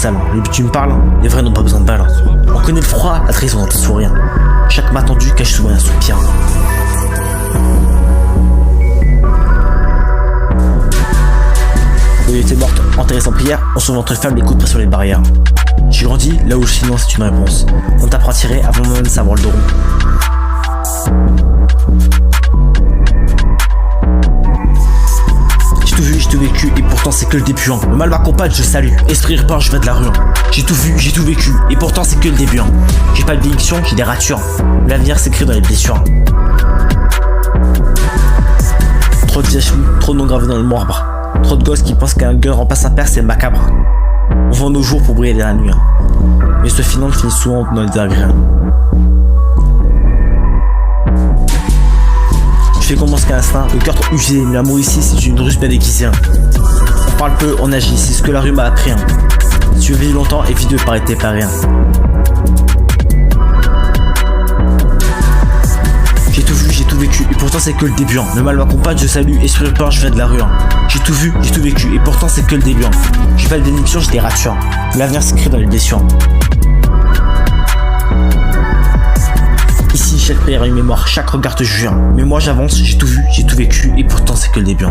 salon. Les bitumes parlent, les vrais n'ont pas besoin de balles. On connaît le froid, la trahison dans tes sourires. Chaque main tendue cache souvent un soupir. Au lieu était morte, enterrée sans prière, on se entre femmes les coups de pression les barrières. J'ai grandi là où le silence est une réponse. On t'apprend à tirer avant même de savoir le dos rond. J'ai tout vu, j'ai tout vécu, et pourtant c'est que le début. Le mal m'accompagne, je salue. Esprit repart, je vais de la rue. J'ai tout vu, j'ai tout vécu, et pourtant c'est que le début. J'ai pas de bénédiction, j'ai des ratures. L'avenir s'écrit dans les blessures. Trop de visages flous, trop de noms gravés dans le marbre. Trop de gosses qui pensent qu'un gun remplace un père, c'est macabre. On vend nos jours pour briller dans la nuit. Mais ce final finit souvent dans les désagréables. Je fais commence qu'un instinct, le cœur trop usé, mais l'amour ici c'est une ruse bien déguisée. On parle peu, on agit, c'est ce que la rue m'a appris. Si tu veux vivre longtemps, évite de paraître pas rien. J'ai tout vu, j'ai tout vécu, et pourtant c'est que le début. Le mal m'accompagne, je salue, esprit peur, je viens de la rue. J'ai tout vu, j'ai tout vécu, et pourtant c'est que le début. J'ai pas de bénédiction, j'ai des ratures. L'avenir s'écrit dans les blessures. Ici, chaque prière a une mémoire, chaque regard te jure. Mais moi j'avance, j'ai tout vu, j'ai tout vécu, et pourtant c'est que le début.